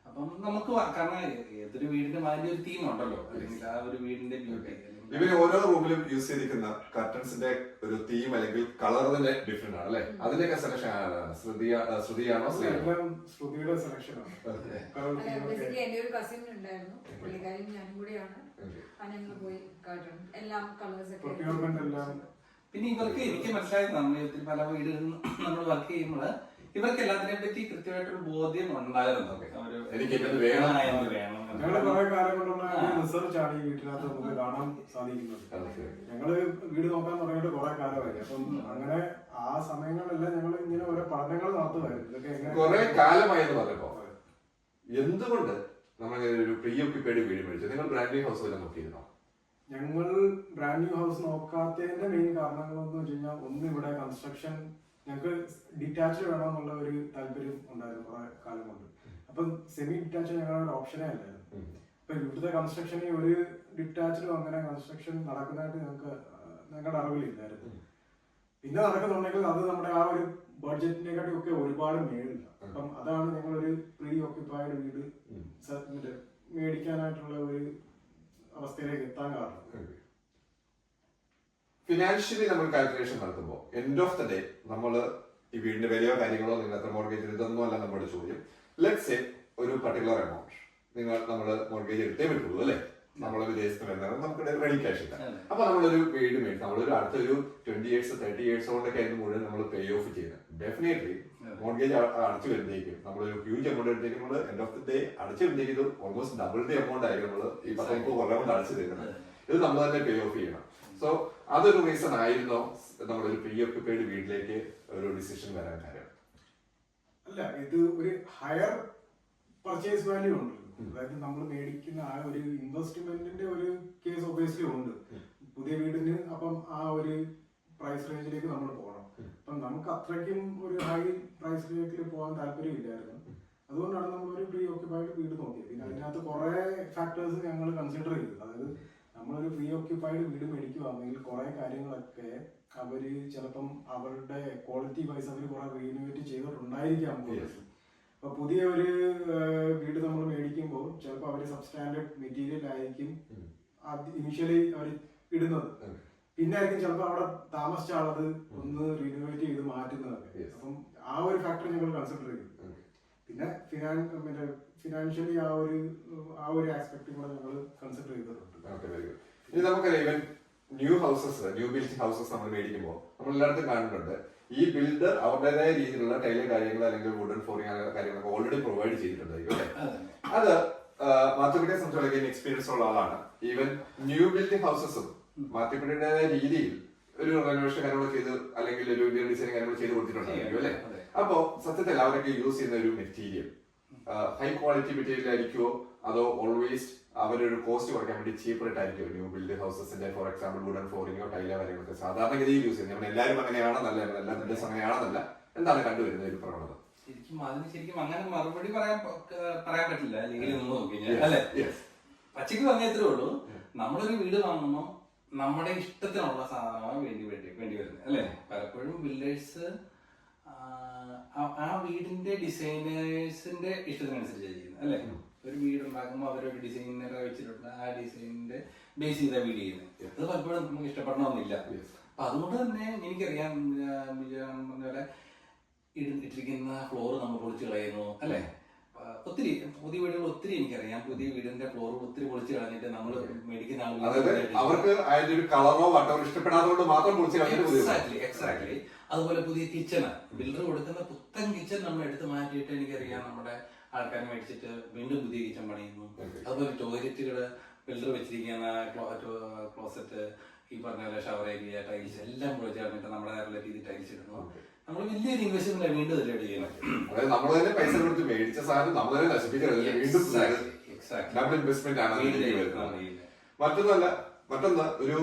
അപ്പം നമുക്ക് കാരണം ഏതൊരു വീടിന്റെ അതിന്റെ ഒരു തീം ഉണ്ടല്ലോ, അല്ലെങ്കിൽ ആ ഒരു വീടിന്റെ ബ്യൂട്ടി. ഇവര് ഓരോ റൂമിലും യൂസ് ചെയ്തിരിക്കുന്ന കർട്ടൻസിന്റെ ഒരു തീം അല്ലെങ്കിൽ കളർ തന്നെ ഡിഫറെന്റ് ആണ് അല്ലെ? അതിന്റെയൊക്കെ സെലക്ഷൻ ശ്രുതിയാണോ? ശ്രുതിയുടെ സെലക്ഷൻ ആണ്. എന്റെ ഒരു കസിൻ ഉണ്ടായിരുന്നു, പുള്ളിക്കാരും ഞാനും കൂടിയാണ് ഞങ്ങൾ പോയി കർട്ടൻ എല്ലാം കളേഴ്സ് ഒക്കെ. പിന്നെ ഇവർക്ക് എനിക്ക് മനസ്സിലായത് നമ്മൾ പല വീടുകളിലും നമ്മൾ വർക്ക് ചെയ്യുമ്പോൾ ഇവർക്ക് എല്ലാത്തിനെ പറ്റി കൃത്യമായിട്ടൊരു ബോധ്യം ഉണ്ടായിരുന്നു. എനിക്കിത് വേണം. ഞങ്ങള് കുറെ കാലം കൊണ്ടുള്ള റിസർച്ച് ആണ് ഈ വീട്ടിനകത്ത് നമുക്ക് കാണാൻ സാധിക്കുന്നത്. ഞങ്ങള് വീട് നോക്കാൻ തുടങ്ങിയിട്ട് കുറെ കാലമായി. അപ്പം അങ്ങനെ ആ സമയങ്ങളിലെല്ലാം ഞങ്ങൾ ഇങ്ങനെ ഓരോ പഠനങ്ങൾ നടത്തുമായിരുന്നു. ഇതൊക്കെ കുറെ കാലമായെന്ന് പറഞ്ഞപ്പോ എന്തുകൊണ്ട് നമ്മൾ ഒരു പ്രീ ഓക്യുപ്പൈഡ് വീട് മേടിച്ചു? നിങ്ങൾ ബ്രാൻഡ് ന്യൂ ഹൗസ് വല്ലതും നോക്കിയിരുന്നോ? ഞങ്ങൾ ബ്രാൻഡ് ന്യൂ ഹൗസ് നോക്കാത്തതിന്റെ മെയിൻ കാരണങ്ങളെന്ന് വെച്ച് കഴിഞ്ഞാൽ, ഒന്ന് ഇവിടെ കൺസ്ട്രക്ഷൻ ഞങ്ങൾക്ക് ഡിറ്റാച്ച്ഡ് വേണമെന്നുള്ള ഒരു താല്പര്യം ഉണ്ടായിരുന്നു കുറെ കാലം കൊണ്ട്. അപ്പം സെമി ഡിറ്റാച്ച്ഡ് ഞങ്ങളുടെ ഒരു ഓപ്ഷനേ അല്ലായിരുന്നു. അപ്പൊ ഇവിടുത്തെ കൺസ്ട്രക്ഷനിൽ ഒരു ഡിറ്റാച്ച്ഡും അങ്ങനെ കൺസ്ട്രക്ഷൻ നടക്കുന്നതായിട്ട് ഞങ്ങളുടെ അറിവിലില്ലായിരുന്നു. പിന്നെ നടക്കുന്നുണ്ടെങ്കിൽ അത് നമ്മുടെ ആ ഒരു ബഡ്ജറ്റിനെക്കാട്ടി ഒക്കെ ഒരുപാട് മേളില്ല. അപ്പം അതാണ് ഞങ്ങളൊരു പ്രീ ഓക്യുപ്പൈഡ് വീട് മേടിക്കാനായിട്ടുള്ള ഒരു അവസ്ഥയിലേക്ക് എത്താൻ കാരണം. ഫിനാൻഷ്യലി നമ്മൾ കാൽക്കുലേഷൻ നടത്തുമ്പോൾ എൻഡ് ഓഫ് ദ ഡേ നമ്മൾ ഈ വീടിന്റെ വിലയോ കാര്യങ്ങളോ നിങ്ങൾ എത്ര മോർഗേജ് ഇതൊന്നും അല്ല നമ്മുടെ ചോദ്യം. ലെറ്റ്സ് സേ ഒരു പർട്ടിക്കുലർ എമൗണ്ട് നമ്മൾ മോർഗേജ് എടുത്തേ പറ്റുള്ളൂ അല്ലെ? നമ്മളെ വിദേശത്ത് വരുന്നത് നമുക്ക് റെഡി ക്യാഷ് ഇല്ല. അപ്പൊ നമ്മളൊരു വീട് മേടിക്കും, നമ്മളൊരു അടുത്തൊരു 20 years 30 years കൊണ്ടൊക്കെ ആയിരുന്നു മുഴുവൻ നമ്മൾ പേ ഓഫ് ചെയ്യുന്നത്. ഡെഫിനറ്റ്ലി മോർഗേജ് അടച്ചു വരുന്നേക്കും നമ്മളൊരു ഹ്യൂജ് എമൗണ്ട് എടുത്തേക്കും നമ്മൾ എൻഡ് ഓഫ് ദ ഡേ അടച്ചു വരുന്നേക്കും ഇത് ഓൾമോസ്റ്റ് ഡബിൾ ദി എമൗണ്ട് ആയിരിക്കും നമ്മൾ ഈ 10-30 കൊല്ലം കൊണ്ട് അടച്ചു തരുന്നത്. ഇത് നമ്മൾ തന്നെ പേ ഓഫ് ചെയ്യണം. സോ അതൊരു റീസൺ ആയിരുന്നോ നമ്മളൊരു പ്രീ ഓക്യുപ്പൈഡ് വീട്ടിലേക്ക് ഒരു ഡിസിഷൻ വരാൻ കാര്യം? അല്ല, ഇത് ഒരു ഹയർ പർച്ചേസ് വാല്യൂ ഉണ്ട്. അതായത് നമ്മൾ മേടിക്കുന്ന ആ ഒരു ഇൻവെസ്റ്റ്മെന്റിന്റെ ഒരു കേസ് ഒബിയസ്ലി ഉണ്ട് പുതിയ വീടിന്. അപ്പം ആ ഒരു പ്രൈസ് റേഞ്ചിലേക്ക് നമ്മൾ പോകണം. അപ്പം നമുക്ക് അത്രയ്ക്കും ഒരു ഹൈ പ്രൈസ് റേഞ്ചിൽ പോകാൻ താല്പര്യമില്ലായിരുന്നു. അതുകൊണ്ടാണ് നമ്മൾ ഒരു പ്രീ ഓക്യുപ്പൈഡ് വീട് നോക്കിയത്. പിന്നെ അതിനകത്ത് കുറെ ഫാക്ടേഴ്സ് ഞങ്ങൾ കൺസിഡർ ചെയ്തു. അതായത് നമ്മളൊരു പ്രീ ഓക്യുപ്പൈഡ് വീട് മേടിക്കുകയാണെങ്കിൽ കുറെ കാര്യങ്ങളൊക്കെ അവര് ചിലപ്പം അവരുടെ ക്വാളിറ്റി വൈസ് അവർ കുറെ റീനോവേറ്റ് ചെയ്തിട്ടുണ്ടായിരിക്കാം. അപ്പൊ പുതിയ ഒരു വീട് നമ്മൾ മേടിക്കുമ്പോൾ ചിലപ്പോൾ അവര് സബ്സ്റ്റാൻഡേർഡ് മെറ്റീരിയൽ ആയിരിക്കും ഇനിഷ്യലി അവർ ഇടുന്നത്. പിന്നെ ആയിരിക്കും ചിലപ്പോൾ അവിടെ താമസിച്ച ആളത് ഒന്ന് റിനോവേറ്റ് ചെയ്ത് മാറ്റുന്നതൊക്കെ. അപ്പം ആ ഒരു ഫാക്ടർ ഞങ്ങൾ കൺസിഡർ ചെയ്തു. പിന്നെ ഫിനാൻഷ്യലി ആ ഒരു ആസ്പെക്ട് കൂടെ ഞങ്ങൾ കൺസിഡർ ചെയ്തിട്ടുണ്ട്. ഇനി നമുക്കറിയാം even new houses, new build houses നമ്മൾ മേടിക്കുമ്പോൾ നമ്മൾ എല്ലായിടത്തും കാണുന്നുണ്ട് ഈ ബിൽഡർ അവരുടേതായ രീതിയിലുള്ള ടൈല് കാര്യങ്ങൾ അല്ലെങ്കിൽ വുഡൻ ഫ്ലോറിംഗ് കാര്യങ്ങളൊക്കെ ഓൾറെഡി പ്രൊവൈഡ് ചെയ്തിട്ടുണ്ടായിരിക്കും അല്ലെ? അത് മാത്തുക്കുട്ടിയെ സംബന്ധിച്ചിടത്തോളം എക്സ്പീരിയൻസ് ഉള്ള ആളാണ്. ഈവൻ ന്യൂ ബിൽഡിംഗ് ഹൗസസും മാത്തുക്കുട്ടിയുടേതായ രീതിയിൽ ഒരു റെനോവേഷൻ കാര്യങ്ങൾ ചെയ്ത് അല്ലെങ്കിൽ ഒരു ഇന്ത്യൻ ഡിസൈൻ കാര്യങ്ങൾ ചെയ്ത് കൊടുത്തിട്ടുണ്ടായിരിക്കും അല്ലെ? അപ്പോ സത്യത്തിൽ അവരൊക്കെ യൂസ് ചെയ്യുന്ന ഒരു മെറ്റീരിയൽ ഹൈ ക്വാളിറ്റി മെറ്റീരിയൽ ആയിരിക്കുമോ അതോ ഓൾവേസ് അവരൊരു കോസ്റ്റ് കുറയ്ക്കാൻ വേണ്ടി ചീപ്പർ ആയിട്ടായിരിക്കും ന്യൂ ബിൽഡ് ഹൗസസിന്റെ ഫോർ എക്സാമ്പിൾ വുഡൻ ഫ്ലോറിംഗോ ടൈലോ കാര്യങ്ങളൊക്കെ സാധാരണഗതിയിൽ യൂസ് ചെയ്യുന്നത്? എല്ലാവരും അങ്ങനെയാണെന്നല്ല, എല്ലാ ബിൽഡേഴ്സ് അങ്ങനെയാണെന്നല്ല, എന്താണ് കണ്ടുവരുന്ന ഒരു പ്രവണത? ശരിക്കും അങ്ങനെ മറുപടി പറയാൻ പറ്റില്ല അല്ലെങ്കിൽ ഒന്ന് നോക്കിക്കഴിഞ്ഞാൽ അല്ലെ? പച്ചയ്ക്ക് പറഞ്ഞേ ഉള്ളൂ. നമ്മളൊരു വീട് വാങ്ങുമ്പോൾ നമ്മുടെ ഇഷ്ടത്തിനുള്ള സാധനമാണ് വേണ്ടി വരുന്നത് അല്ലെ? പലപ്പോഴും ബിൽഡേഴ്സ് ആ വീടിന്റെ ഡിസൈനേഴ്സിന്റെ ഇഷ്ടത്തിനനുസരിച്ച് ചെയ്യുന്നത് അല്ലെ? ഒരു വീട് ഉണ്ടാക്കുമ്പോൾ അവരൊരു ഡിസൈനറെ വെച്ചിട്ടുണ്ട്, ആ ഡിസൈനിന്റെ ബേസ് ചെയ്ത വീട് ചെയ്യുന്നത്. അത് പലപ്പോഴും നമുക്ക് ഇഷ്ടപ്പെടണമെന്നില്ല. അപ്പൊ അതുകൊണ്ട് തന്നെ എനിക്കറിയാം പോലെ ഇട്ടിരിക്കുന്ന ഫ്ലോർ നമ്മൾ പൊളിച്ചു കളയുന്നു അല്ലെ? ഒത്തിരി പുതിയ വീടുകൾ ഒത്തിരി എനിക്കറിയാം. പുതിയ വീടിന്റെ ഫ്ലോർ ഒത്തിരി പൊളിച്ചു കളഞ്ഞിട്ട് നമ്മൾ മേടിക്കുന്ന അവർക്ക് അതിന്റെ ഒരു കളറോ വട്ടവോ ഇഷ്ടപ്പെടാത്തതുകൊണ്ട് മാത്രം എക്സാക്ട്ലി. അതുപോലെ പുതിയ കിച്ചണ് ബിൽഡർ കൊടുക്കുന്ന പുത്തൻ കിച്ചൺ നമ്മൾ എടുത്ത് മാറ്റിയിട്ട് എനിക്കറിയാം നമ്മുടെ ആൾക്കാരെ മേടിച്ചിട്ട് വീണ്ടും പുതിയ കിച്ചൺ പണിയുന്നു. അതുപോലെ ടോയ്ലറ്റുകള് ബിൽഡർ വെച്ചിരിക്കുന്ന ക്ലോസറ്റ്, ഈ പറഞ്ഞ പോലെ ഷവർ ഏരിയ, ടൈൽസ് എല്ലാം പൊളിച്ച് കളഞ്ഞിട്ട് നമ്മുടെ രീതിയിൽ ടൈൽസ് ഇടുന്നു. നമ്മൾ വലിയൊരു ഇൻവെസ്റ്റ്മെന്റ് വീണ്ടും ഇതിലേക്ക് ചെയ്യുന്നത്. അതായത് നമ്മൾ തന്നെ പൈസ കൊടുത്ത് മേടിച്ച സാധനം നമ്മൾ തന്നെ നശിപ്പിക്കുന്നത് ഇൻവെസ്റ്റ്മെന്റ് ആണ്. മറ്റൊന്ന് ഒരു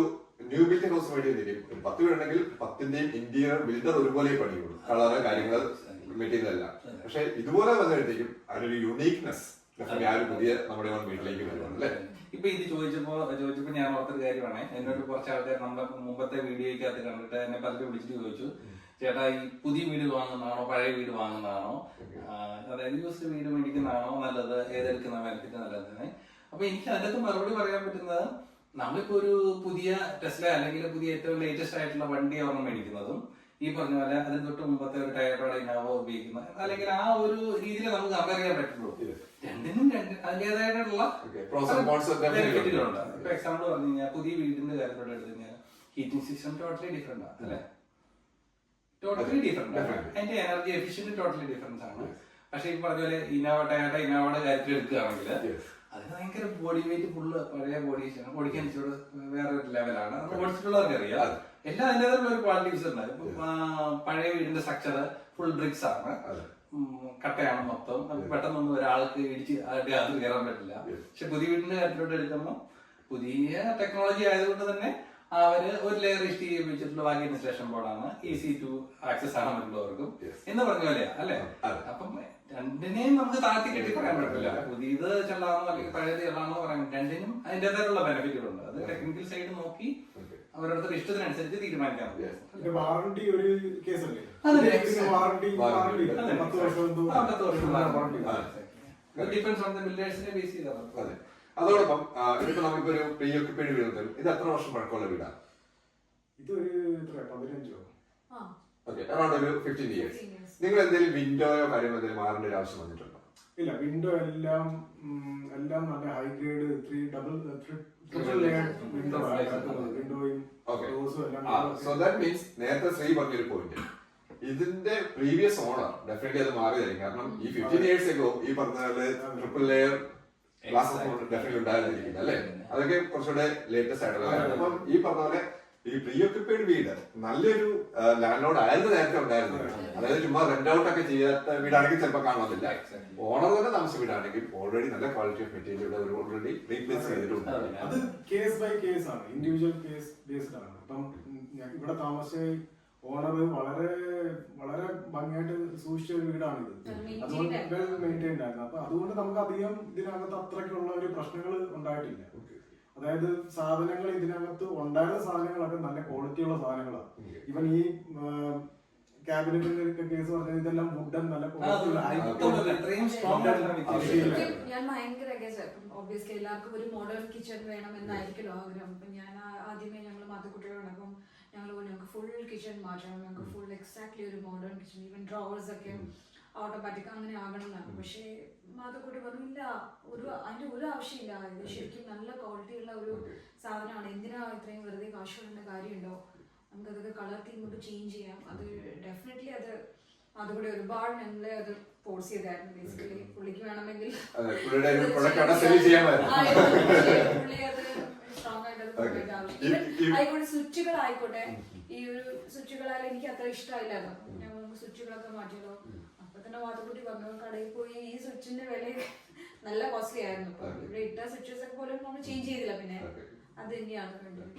ന്യൂ ബിൽഡിംഗ് ഹൗസ് മേടിക്കും. ഒരു 10 വീടുണ്ടെങ്കിൽ 10ന്റെയും ഇന്റീരിയർ ബിൽഡർ ഒരുപോലെ പണിയുള്ളൂ, കളറ് കാര്യങ്ങൾ മെറ്റീരിയൽ അല്ല. പക്ഷെ ഇതുപോലെ വന്നിടത്തേക്കും അതിനൊരു യുണീക്നെസ് ആ ഒരു പുതിയ നമ്മുടെ വീട്ടിലേക്ക് വരുവാണ് അല്ലെ? ഇപ്പൊ ഇത് ചോദിച്ചപ്പോ ഞാൻ ഓർത്തൊരു കാര്യമാണ്. എന്നോട് കുറച്ച് ആൾക്കാർ നമ്മുടെ മുമ്പത്തെ വീഡിയോയ്ക്കകത്ത് കണ്ടിട്ട് എന്നെ പലരും വിളിച്ചിട്ട് ചോദിച്ചു, ചേട്ടാ ഈ പുതിയ വീട് വാങ്ങുന്നതാണോ പഴയ വീട് വാങ്ങുന്നതാണോ, അതായത് യൂസ്ഡ് വീട് മേടിക്കുന്നതാണോ നല്ലത്, ഏതെടുക്കുന്ന ബെനിഫിറ്റ് നല്ലതെന്ന്. അപ്പൊ എനിക്ക് അതിനകത്ത് മറുപടി പറയാൻ പറ്റുന്നത്, നമ്മളിപ്പോ ഒരു പുതിയ ടെസ്ല അല്ലെങ്കിൽ പുതിയ ഏറ്റവും ലേറ്റസ്റ്റ് ആയിട്ടുള്ള വണ്ടി ഒരെണ്ണം മേടിക്കുന്നതും ഈ പറഞ്ഞ പോലെ അതിന് തൊട്ട് മുമ്പത്തെ ഒരു ടയറോടെ ഇന്നോവ ഉപയോഗിക്കുന്നത് അല്ലെങ്കിൽ ആ ഒരു രീതിയിൽ നമുക്ക് കമ്പയർ ചെയ്യാൻ പറ്റുള്ളൂ. രണ്ടിനും അതിന്റേതായിട്ടുള്ള ബെനിഫിറ്റുകളുണ്ട്. ഇപ്പൊ എക്സാമ്പിൾ പറഞ്ഞു കഴിഞ്ഞാൽ പുതിയ വീടിന്റെ കാര്യത്തോടെ എടുത്തു കഴിഞ്ഞാൽ ഹീറ്റിംഗ് സിസ്റ്റം ടോട്ടലി ഡിഫറെന്റ് ആണ് അല്ലെ? ടോട്ടലി ഡിഫറെന്റ് ആണ്. അതിന്റെ എനർജി എഫിഷ്യന്റ് ടോട്ടലി ഡിഫറൻസ് ആണ്. പക്ഷെ ഈ പറഞ്ഞ പോലെ ഇന്നോവയുടെ കാര്യത്തിൽ എടുക്കുകയാണെങ്കിൽ അതിന് ഭയങ്കര ബോഡി വെയിറ്റ് ഫുള്ള് പഴയ ബോഡിക്ക് അനുസരിച്ച് വേറെ ഒരു ലെവലാണ്. നമ്മൾ ഓടിച്ചിട്ടുള്ളവർക്ക് അറിയാം. എല്ലാം അതിൻ്റെതായിട്ടുള്ള ഒരു ക്വാളിറ്റീസ് ഉണ്ട്. പഴയ വീടിന്റെ സ്ട്രക്ചർ ഫുൾ ബ്രിക്സ് ആണ്, കട്ടയാണ് മൊത്തം. നമുക്ക് പെട്ടെന്നൊന്നും ഒരാൾക്ക് ഇടിച്ച് അതിന്റെ അത് കയറാൻ പറ്റില്ല. പക്ഷെ പുതിയ വീടിന്റെ കാര്യത്തിലോട്ട് എടുക്കുമ്പോൾ പുതിയ ടെക്നോളജി ആയതുകൊണ്ട് തന്നെ അവര് ഒരു ലെയർ ഇഷ്ടി ഉപയോഗിച്ചിട്ടുള്ള ബാക്കി ഇൻസ്റ്റലേഷൻ ബോർഡാണ്. ഈസി ടു ആക്സസ് ആണ് മറ്റുള്ളവർക്കും എന്ന് പറഞ്ഞ പോലെയാ അല്ലെ. അപ്പം രണ്ടിനെയും നമുക്ക് താഴ്ത്തി കെട്ടി പറയാൻ പറ്റില്ല. പുതിയത് ചെള്ളാന്നോ അല്ലെങ്കിൽ പഴയത് ചെള്ളാന്നോ പറയാൻ, രണ്ടിനും അതിന്റേതായിട്ടുള്ള ബെനിഫിറ്റുകളുണ്ട്. അത് ടെക്നിക്കൽ സൈഡ് നോക്കി അവരുടെ ഇഷ്ടത്തിനനുസരിച്ച് തീരുമാനിക്കാം. വാറണ്ടി ഒരു കേസല്ലേ? ഡിപ്പെൻസ് ഓൺ ദ ബിൽഡേഴ്സിനെ ബേസ് ചെയ്താണ്. അതോടൊപ്പം ഇതിപ്പോ നമുക്കിപ്പോ ഒരു പ്രീ ഓക്യുപ്പൈഡ് വീട്, ഇത് എത്ര വർഷം പഴക്കമുള്ള വീടാണ്? ഇതൊരു 15 ഓക്കെ, അറൗണ്ട് ഒരു 15 years. നിങ്ങൾ എന്തെങ്കിലും വിൻഡോയോ കാര്യങ്ങളോ എന്തെങ്കിലും മാറേണ്ട ഒരു ആവശ്യം വന്നിട്ടുണ്ടോ? ഇല്ല, വിൻഡോ എല്ലാം നല്ല high grade triple layer window വിൻഡോയും. സോ ദാറ്റ് മീൻസ് നേരത്തെ ശ്രീ പറഞ്ഞൊരു പോയിന്റ്, ഇതിന്റെ പ്രീവിയസ് ഓണർ ഡെഫിനറ്റ്ലി അത് മാറിയതായിരിക്കും. കാരണം ഈ 15 years ago ഈ പറഞ്ഞ ട്രിപ്പിൾ ലെയർ ഗ്ലാസ് ഡെഫിനറ്റ്ലി ഉണ്ടായിരുന്നിരിക്കും അല്ലെ. അതൊക്കെ കുറച്ചുകൂടെ ലേറ്റസ്റ്റ് ആയിട്ടുള്ള കാര്യം. അപ്പം ഈ പറഞ്ഞ പോലെ ഈ പ്രീ ഓക്യുപ്പൈഡ് വീട് നല്ലൊരു ലാൻഡ് ലോഡ് ആയിരുന്നു നേരത്തെ ഉണ്ടായിരുന്നത്. അതായത് ചുമ്മാ റെന്റ് ഔട്ട് ഒക്കെ ചെയ്യാത്ത വീടാണെങ്കിൽ ചിലപ്പോൾ കാണുന്നില്ല. ഓണർ തന്നെ താമസിച്ച വീടാണെങ്കിൽ ഓൾറെഡി നല്ല quality of material already replace ചെയ്തിട്ടുണ്ട്. അത് കേസ് ബൈ കേസ് ആണ്, ഇൻഡിവിജ്വൽ കേസ് ബേസ്ഡ് ആണ്. അപ്പം ഇവിടെ താമസിച്ച ഓണർ വളരെ വളരെ ഭംഗിയായിട്ട് സൂക്ഷിച്ച ഒരു വീടാണിത്. അതുകൊണ്ട് വെൽ മെയിൻറ്റൈൻഡ് ആയിരുന്നു. അപ്പൊ അതുകൊണ്ട് നമുക്ക് അധികം ഇതിനകത്ത് അത്രയ്ക്കുള്ള ഒരു പ്രശ്നങ്ങൾ ഉണ്ടായിട്ടില്ല. അതായത് സാധനങ്ങൾ ഇതിനകത്ത് ഉണ്ടായിരുന്ന സാധനങ്ങളൊക്കെ നല്ല ക്വാളിറ്റിയുള്ള സാധനങ്ങളാണ്. ഇവൻ ഈ ക്യാബിനറ്റിന്റെ കേസ് പറഞ്ഞാൽ ഇതെല്ലാം വുഡൻ നല്ല ഞാൻ ഭയങ്കര ഒബ്വിയസ്ലി എല്ലാവർക്കും ഒരു മോഡേൺ കിച്ചൺ വേണം എന്നായിരിക്കുമല്ലോ ആഗ്രഹം. അപ്പൊ ഞാൻ ആദ്യമേ ഞങ്ങൾ മാതക്കുട്ടികളോടൊപ്പം ഞങ്ങൾക്ക് ഫുൾ കിച്ചൺ മാറ്റണം, ഞങ്ങൾക്ക് ഫുൾ എക്സാക്ട്ലി ഒരു മോഡേൺ കിച്ചൺ, ഈവൻ ഡ്രോവേഴ്സ് ഒക്കെ ഓട്ടോമാറ്റിക് അങ്ങനെ ആകണം എന്നാണ്. പക്ഷേ മാതക്കുട്ടി പറഞ്ഞില്ല, അതിന്റെ ഒരു ആവശ്യമില്ല. ഇത് ശരിക്കും നല്ല ക്വാളിറ്റി ഉള്ള ഒരു സാധനമാണ്. എന്തിനാ ഇത്രയും വെറുതെ കാശ് വേണ്ട കാര്യമുണ്ടോ? നമുക്ക് അതൊക്കെ കളർ തീം കൊണ്ട് ചേഞ്ച് ചെയ്യാം. അത് ഡെഫിനറ്റ്ലി അതുകൂടെ ഒരുപാട് ഞങ്ങളെ അത് ഫോഴ്സ് ചെയ്തായിരുന്നു. ബേസിക്കലി പുള്ളിക്ക് വേണമെങ്കിൽ പുള്ളി അത് സ്ട്രോങ് ആയിട്ട് ആയിക്കോട്ടെ. സ്വിച്ചുകളായിക്കോട്ടെ, ഈ ഒരു സ്വിച്ചുകളായാലും എനിക്ക് അത്ര ഇഷ്ടമായില്ലായിരുന്നു. ഞങ്ങൾ സ്വിച്ചുകളൊക്കെ മാറ്റിയല്ലോ. അപ്പൊ തന്നെ മാതക്കുട്ടി പറഞ്ഞു, കടയിൽ പോയി ഈ സ്വിച്ചിന്റെ വില നല്ല കോസ്റ്റ്ലി ആയിരുന്നു. ഇവിടെ ഇട്ട സ്വിച്ചസ് ഒക്കെ പോലും നമ്മൾ ചേഞ്ച് ചെയ്തില്ല. പിന്നെ അത് തന്നെയാണ് വേണ്ടത്.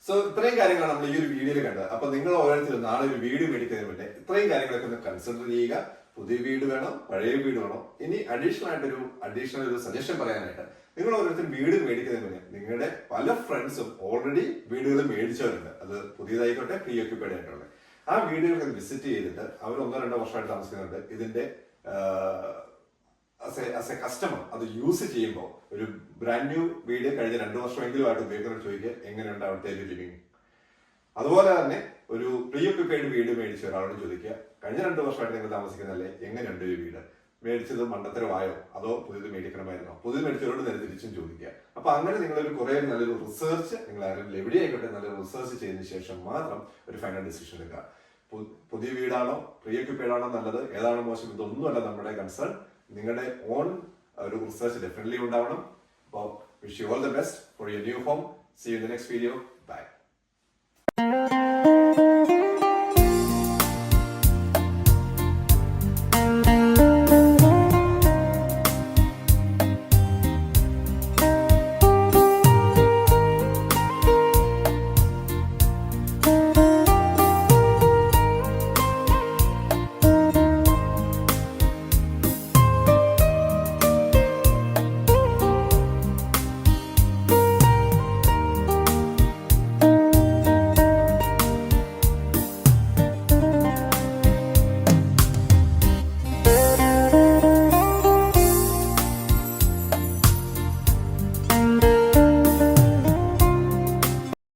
സോ ഇത്രയും കാര്യങ്ങളാണ് നമ്മൾ ഈ ഒരു വീഡിയോയിൽ കണ്ടത്. അപ്പൊ നിങ്ങൾ ഓരോരുത്തരും നാളെ ഒരു വീട് മേടിക്കുന്നതിന് മുന്നേ ഇത്രയും കാര്യങ്ങളൊക്കെ ഒന്ന് കൺസിഡർ ചെയ്യുക. പുതിയ വീട് വേണം, പഴയ വീട് വേണം. ഇനി അഡീഷണൽ ഒരു സജഷൻ പറയാനായിട്ട്, നിങ്ങൾ ഓരോരുത്തരും വീട് മേടിക്കുന്നതിന് മുന്നേ നിങ്ങളുടെ പല ഫ്രണ്ട്സും ഓൾറെഡി വീടുകൾ മേടിച്ചവരുണ്ട്. അത് പുതിയതായിക്കോട്ടെ പ്രീ ഓക്യുപ്പൈഡ് ആയിട്ടുള്ള ആ വീടുകളൊക്കെ വിസിറ്റ് ചെയ്തിട്ട് അവർ 1-2 വർഷമായിട്ട് താമസിക്കുന്നുണ്ട്. ഇതിന്റെ ആസ് എ കസ്റ്റമർ അത് യൂസ് ചെയ്യുമ്പോൾ ഒരു ബ്രാൻഡ് ന്യൂ വീട് കഴിഞ്ഞ 2 വർഷമെങ്കിലും ആയിട്ട് ഉപയോഗിക്കുന്ന ചോദിക്കുക എങ്ങനെയുണ്ട് അവിടുത്തെ ഒരു ലിവിങ്. അതുപോലെ തന്നെ ഒരു പ്രീ ഓക്യുപ്പൈഡ് വീട് മേടിച്ച ഒരാളോട് ചോദിക്കുക കഴിഞ്ഞ 2 വർഷമായിട്ട് നിങ്ങൾ താമസിക്കുന്നതല്ലേ, എങ്ങനെയുണ്ട് ഈ വീട്, മേടിച്ചത് മണ്ടത്തരമായോ അതോ പുതിയത് മേടിക്കണമായിരുന്നോ, പുതിയത് മേടിച്ചവരോട് നേരെ തിരിച്ചും ചോദിക്കുക. അപ്പൊ അങ്ങനെ നിങ്ങളൊരു കുറെ നല്ലൊരു റിസർച്ച്, നിങ്ങൾ ആരെങ്കിലും എവിടെ ആയിക്കോട്ടെ നല്ലൊരു റിസർച്ച് ചെയ്തതിനു ശേഷം മാത്രം ഒരു ഫൈനൽ ഡിസിഷൻ എടുക്കുക. പുതിയ വീടാണോ പ്രീ ഓക്യുപ്പൈഡ് ആണോ നല്ലത്, ഏതാണോ മോശം, ഇതൊന്നുമല്ല നമ്മുടെ കൺസേൺ. നിങ്ങളുടെ ഓൺ ഒരു റിസർച്ച് ഡെഫിനറ്റ്ലി ഉണ്ടാവണം. അപ്പോൾ wish you all the best for your new home. See you in the next video.